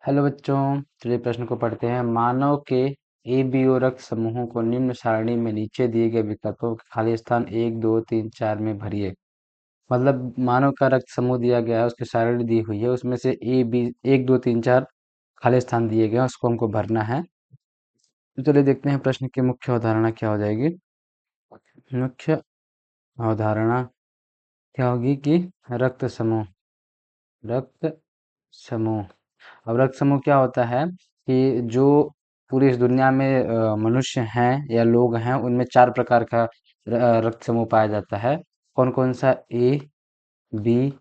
Hello बच्चों। चलिए प्रश्न को पढ़ते हैं। मानव के ए बी और रक्त समूहों को निम्न सारणी में नीचे दिए गए विकल्पों के खाली स्थान 1 2 3 4 में भरिए। मतलब मानव का रक्त समूह दिया गया है, उसकी सारणी दी हुई है, उसमें से ए बी 1 2 3 4 खाली स्थान दिए गए हैं, उसको हमको भरना है। तो चलिए देखते हैं प्रश्न की मुख्य अवधारणा क्या हो जाएगी। मुख्य अवधारणा क्या होगी कि रक्त समूह रक्त समूह अब रक्त समूह क्या होता है कि जो पूरी इस दुनिया में मनुष्य हैं या लोग हैं, उनमें 4 प्रकार का रक्त समूह पाया जाता है। कौन कौन सा? बी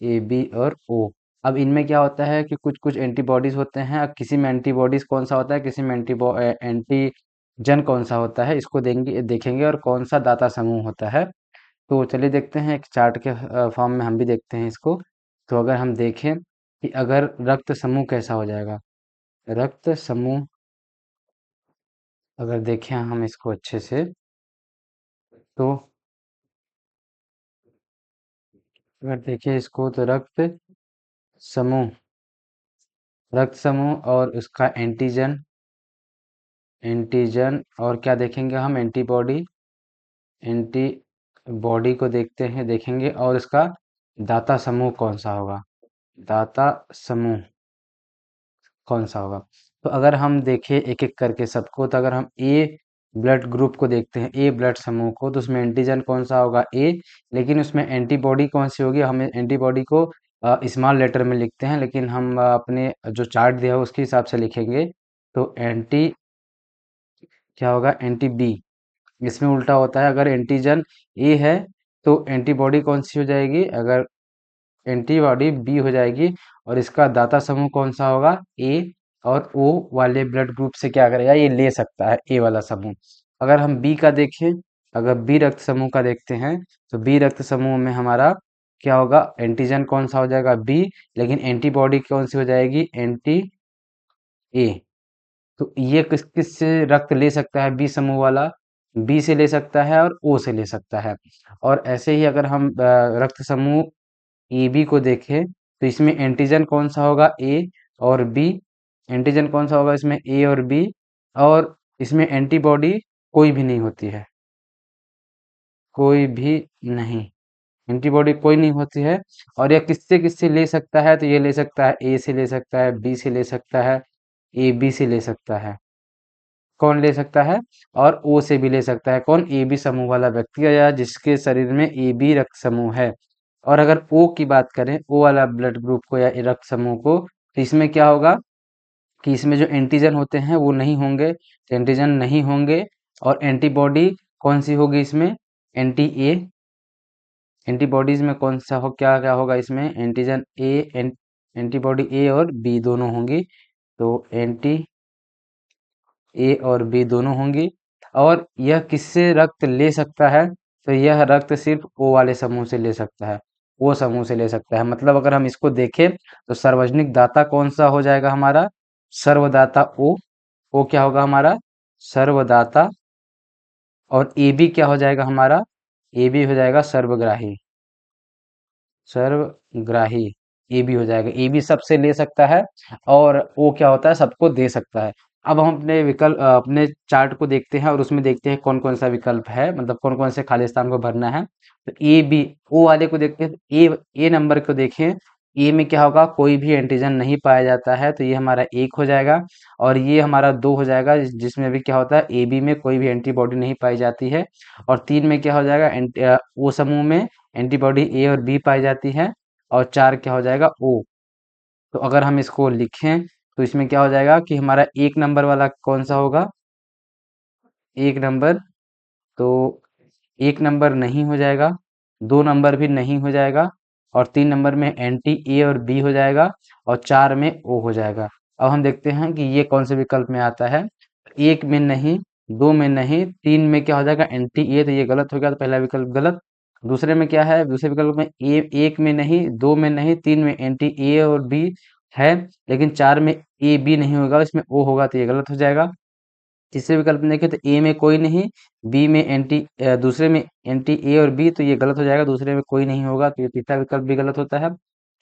ए बी और ओ। अब इनमें क्या होता है कि कुछ कुछ एंटीबॉडीज होते हैं। अब किसी में एंटीबॉडीज कौन सा होता है, किसी में एंटीजन कौन सा होता है, इसको देखेंगे और कौन सा दाता समूह होता है। तो चलिए देखते हैं, एक चार्ट के फॉर्म में हम भी देखते हैं इसको। तो अगर हम देखें कि अगर रक्त समूह कैसा हो जाएगा, रक्त समूह अगर देखें हम इसको अच्छे से, तो अगर देखें इसको तो समूह रक्त समूह और उसका एंटीजन एंटीजन और क्या देखेंगे हम? एंटीबॉडी को देखेंगे और इसका दाता समूह कौन सा होगा, दाता समूह कौन सा होगा। तो अगर हम देखें एक एक करके सबको, तो अगर हम ए ब्लड ग्रुप को देखते हैं, ए ब्लड समूह को, तो उसमें एंटीजन कौन सा होगा? ए। लेकिन उसमें एंटीबॉडी कौन सी होगी? हमें एंटीबॉडी को स्मॉल लेटर में लिखते हैं, लेकिन हम अपने जो चार्ट दिया है उसके हिसाब से लिखेंगे। तो एंटी क्या होगा? Anti B. इसमें उल्टा होता है, अगर एंटीजन ए है तो एंटीबॉडी कौन सी हो जाएगी? अगर एंटीबॉडी बी हो जाएगी। और इसका दाता समूह कौन सा होगा? ए। और ओ वाले ब्लड ग्रुप से क्या करेगा? ये ले सकता है ए वाला समूह। अगर हम बी का देखें, अगर बी रक्त समूह का देखते हैं, तो बी रक्त समूह में हमारा क्या होगा? एंटीजन कौन सा हो जाएगा? बी। लेकिन एंटीबॉडी कौन सी हो जाएगी? Anti A. तो ये किस किस से रक्त ले सकता है? बी समूह वाला बी से ले सकता है और ओ से ले सकता है। और ऐसे ही अगर हम रक्त समूह ए बी को देखें, तो इसमें एंटीजन कौन सा होगा? ए और बी। एंटीजन कौन सा होगा इसमें? ए और बी। और इसमें एंटीबॉडी कोई भी नहीं होती है, कोई भी नहीं, एंटीबॉडी कोई नहीं होती है। और यह किससे किससे ले सकता है? तो ये ले सकता है ए से ले सकता है, बी से ले सकता है, ए बी से ले सकता है। कौन ले सकता है? और ओ से भी ले सकता है। कौन? ए बी समूह वाला व्यक्ति या जिसके शरीर में ए बी रक्त समूह है। और अगर ओ की बात करें, ओ वाला ब्लड ग्रुप को या रक्त समूह को, तो इसमें क्या होगा कि इसमें जो एंटीजन होते हैं वो नहीं होंगे, एंटीजन नहीं होंगे। और एंटीबॉडी कौन सी होगी इसमें? Anti A. एंटीबॉडीज में कौन सा हो, क्या क्या होगा इसमें? एंटीजन ए, एंटीबॉडी ए और बी दोनों होंगी। तो एंटी ए और बी दोनों होंगी। और यह किससे रक्त ले सकता है? तो यह रक्त सिर्फ ओ वाले समूह से ले सकता है, ओ समूह से ले सकता है। मतलब अगर हम इसको देखें, तो सार्वजनिक दाता कौन सा हो जाएगा हमारा? सर्वदाता ओ। ओ क्या होगा हमारा? सर्वदाता। और ए बी क्या हो जाएगा हमारा? ए बी हो जाएगा सर्वग्राही। सर्वग्राही ए बी हो जाएगा। ए बी सबसे ले सकता है और ओ क्या होता है? सबको दे सकता है। अब हम अपने चार्ट को देखते हैं और उसमें देखते हैं कौन कौन सा विकल्प है, मतलब कौन कौन से खाली स्थान को भरना है। तो ए बी ओ वाले को देखते हैं। ए नंबर को देखें, ए में क्या होगा? कोई भी एंटीजन नहीं पाया जाता है, तो ये हमारा 1 हो जाएगा। और ये हमारा 2 हो जाएगा, जिसमें भी क्या होता है? ए बी में कोई भी एंटीबॉडी नहीं पाई जाती है। और 3 में क्या हो जाएगा? ओ समूह में एंटीबॉडी ए और बी पाई जाती है। और 4 क्या हो जाएगा? ओ। तो अगर हम इसको लिखें, तो इसमें क्या हो जाएगा कि हमारा 1 नंबर वाला कौन सा होगा? 1 नंबर। तो 1 नंबर नहीं हो जाएगा, 2 नंबर भी नहीं हो जाएगा। और 3 नंबर में एंटी ए और बी हो जाएगा। और 4 में ओ हो जाएगा। अब हम देखते हैं कि ये कौन से विकल्प में आता है। 1 में नहीं, 2 में नहीं, 3 में क्या हो जाएगा? Anti A. तो ये गलत हो गया, तो पहला विकल्प गलत। दूसरे में क्या है? दूसरे विकल्प में ए 1 में नहीं, 2 में नहीं, 3 में एंटी ए और बी है। लेकिन 4 में ए बी नहीं होगा, इसमें ओ होगा, तो ये गलत हो जाएगा। तीसरे विकल्प में देखें तो ए में कोई नहीं, बी में दूसरे में एंटी ए और बी, तो ये गलत हो जाएगा। दूसरे में कोई नहीं होगा, तो ये तीसरा विकल्प भी गलत होता है।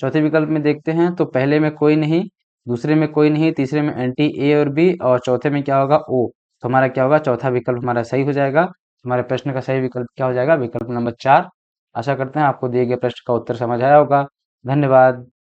चौथे विकल्प में देखते हैं, तो पहले में कोई नहीं, दूसरे में कोई नहीं, तीसरे में एंटी ए और बी, और चौथे में क्या होगा, ओ। तो हमारा क्या होगा, चौथा विकल्प हमारा सही हो जाएगा। हमारे प्रश्न का सही विकल्प क्या हो जाएगा, विकल्प नंबर 4। आशा करते हैं आपको दिए गए प्रश्न का उत्तर समझ आया होगा। धन्यवाद।